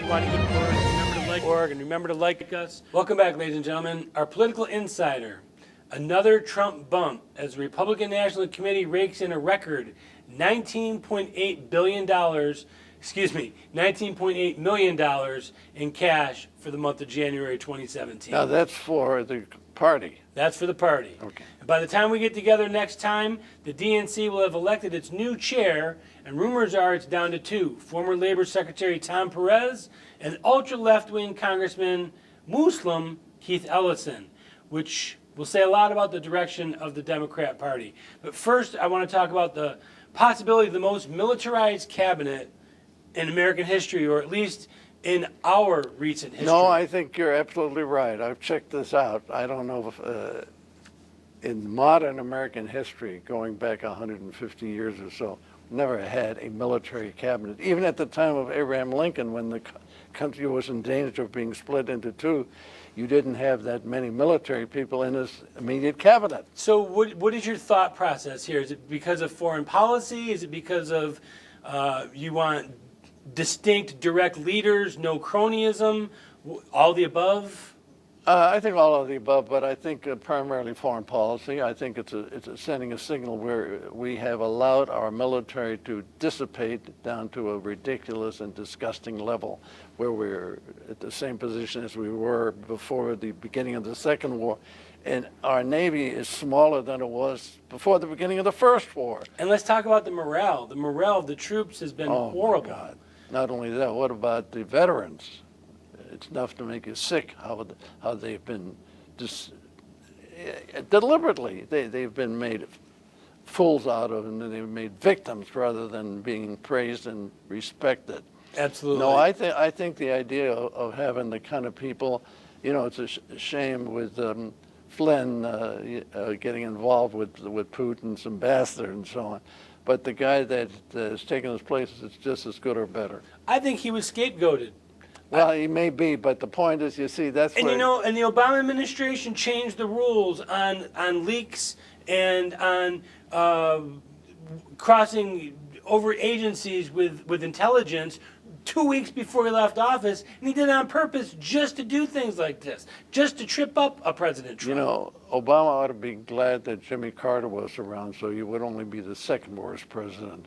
you want to eat pork, remember to like org and remember to like us. Welcome back, ladies and gentlemen. Our political insider, another Trump bump as the Republican National Committee rakes in a record $19.8 billion, $19.8 million in cash for the month of January 2017. Now that's for the party. That's for the party. Okay. And by the time we get together next time, the DNC will have elected its new chair, and rumors are it's down to two: former Labor Secretary Tom Perez and ultra-left-wing Congressman Muslim Keith Ellison, which will say a lot about the direction of the Democrat Party. But first, I want to talk about the possibility of the most militarized cabinet in American history, or at least in our recent history. No, I think you're absolutely right. I've checked this out. I don't know if in modern American history, going back 150 years or so, never had a military cabinet. Even at the time of Abraham Lincoln, when the country was in danger of being split into two, you didn't have that many military people in his immediate cabinet. So what is your thought process here? Is it because of foreign policy? Is it because of you want distinct, direct leaders, no cronyism, all the above? I think all of the above, but I think primarily foreign policy. I think it's sending a signal where we have allowed our military to dissipate down to a ridiculous and disgusting level, where we're at the same position as we were before the beginning of the Second War. And our Navy is smaller than it was before the beginning of the First War. And let's talk about the morale. The morale of the troops has been horrible. My God. Not only that, what about the veterans? It's enough to make you sick how they've been deliberately they've been made fools out of, and they've made victims rather than being praised and respected. Absolutely. No, I think the idea of having the kind of people, you know, it's a shame with Flynn getting involved with Putin's ambassador and so on. But the guy that has taken his place is just as good or better. I think he was scapegoated. Well, he may be, but the point is, you see, that's and where... you know, and the Obama administration changed the rules on leaks and on crossing over agencies with intelligence 2 weeks before he left office, and he did it on purpose just to do things like this, just to trip up a President Trump. You know, Obama ought to be glad that Jimmy Carter was around, so you would only be the second worst president.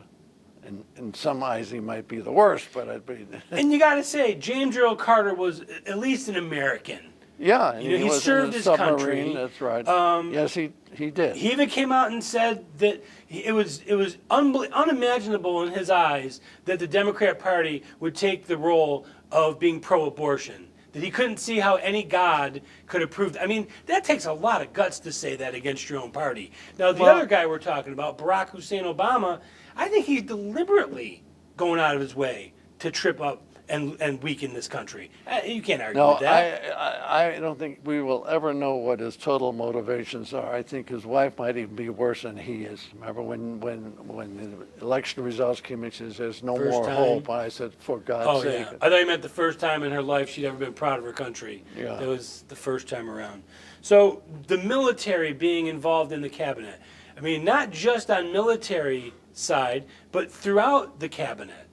In some eyes, he might be the worst, but I'd be... And you got to say, James Earl Carter was at least an American. Yeah, and you know, he served his country. That's right. Yes, he did. He even came out and said that it was unimaginable in his eyes that the Democrat Party would take the role of being pro-abortion. That he couldn't see how any God could approve. I mean, that takes a lot of guts to say that against your own party. Now, the other guy we're talking about, Barack Hussein Obama, I think he's deliberately going out of his way to trip up and weaken this country. You can't argue with that. I don't think we will ever know what his total motivations are. I think his wife might even be worse than he is. Remember when the election results came in, she says, "There's no more hope." I said, "For God's sake." Yeah. I thought you meant the first time in her life she'd ever been proud of her country. Yeah. That was the first time around. So the military being involved in the cabinet. I mean, not just on military side, but throughout the cabinet.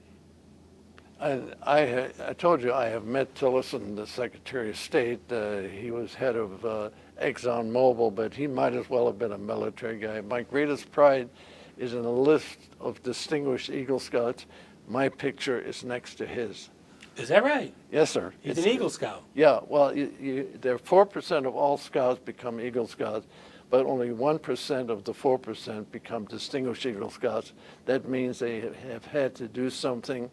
I told you I have met Tillerson, the Secretary of State. He was head of ExxonMobil, but he might as well have been a military guy. My greatest pride is in a list of distinguished Eagle Scouts. My picture is next to his. Is that right? Yes, sir. He's an Eagle Scout. Yeah, well, there 4% of all Scouts become Eagle Scouts, but only 1% of the 4% become distinguished Eagle Scouts. That means they have had to do something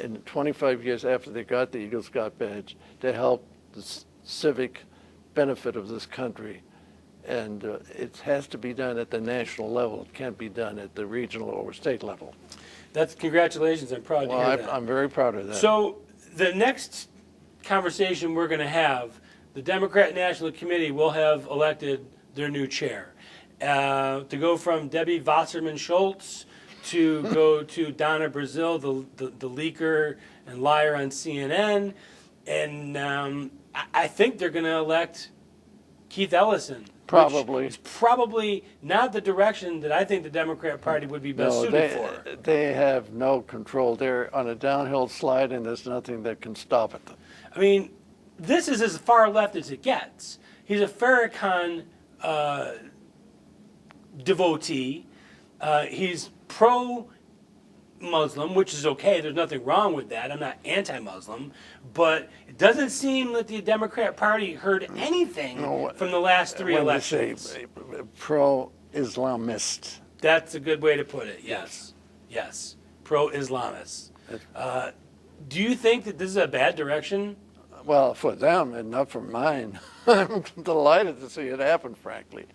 in 25 years after they got the Eagle Scout badge to help the civic benefit of this country. And it has to be done at the national level. It can't be done at the regional or state level. That's congratulations. I'm proud to hear that. I'm very proud of that. So the next conversation we're going to have, the Democrat National Committee will have elected their new chair. To go from Debbie Wasserman Schultz to go to Donna Brazil, the leaker and liar on CNN. And I think they're going to elect Keith Ellison. Probably. It's probably not the direction that I think the Democrat Party would be best suited for. They have no control. They're on a downhill slide, and there's nothing that can stop it. I mean, this is as far left as it gets. He's a Farrakhan devotee. He's pro-Muslim, which is okay. There's nothing wrong with that. I'm not anti-Muslim. But it doesn't seem that the Democrat Party heard anything from the last three elections. Say pro-Islamist. That's a good way to put it, yes. Yes, pro-Islamists. Do you think that this is a bad direction? Well, for them and not for mine. I'm delighted to see it happen, frankly,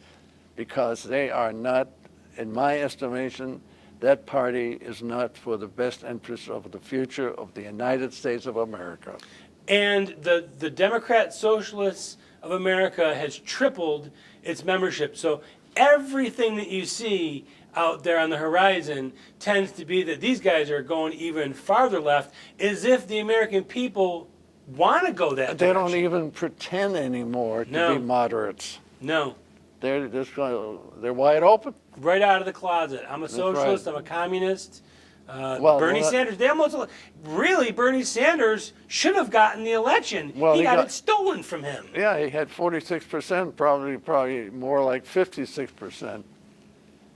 because they are not, in my estimation, that party is not for the best interest of the future of the United States of America. And the Democrat Socialists of America has tripled its membership. So everything that you see out there on the horizon tends to be that these guys are going even farther left, as if the American people want to go that They direction. don't even pretend anymore to be moderates. No. They're wide open. Right out of the closet. I'm a socialist. right. I'm a communist. Bernie Sanders. Bernie Sanders should have gotten the election. Well, he got it stolen from him. Yeah, he had 46%, probably more like 56%.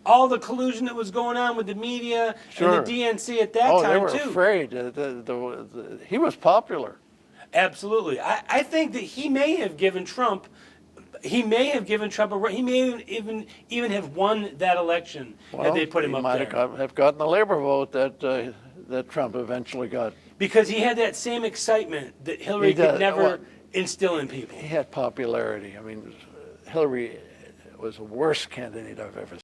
All the collusion that was going on with the media and the DNC at that time, they were too. afraid. He was popular. Absolutely. I think that he may have given Trump a he may even have won that election had they put him up there. He might have gotten the labor vote that Trump eventually got. Because he had that same excitement that Hillary could never instill in people. He had popularity. I mean, Hillary was the worst candidate I've ever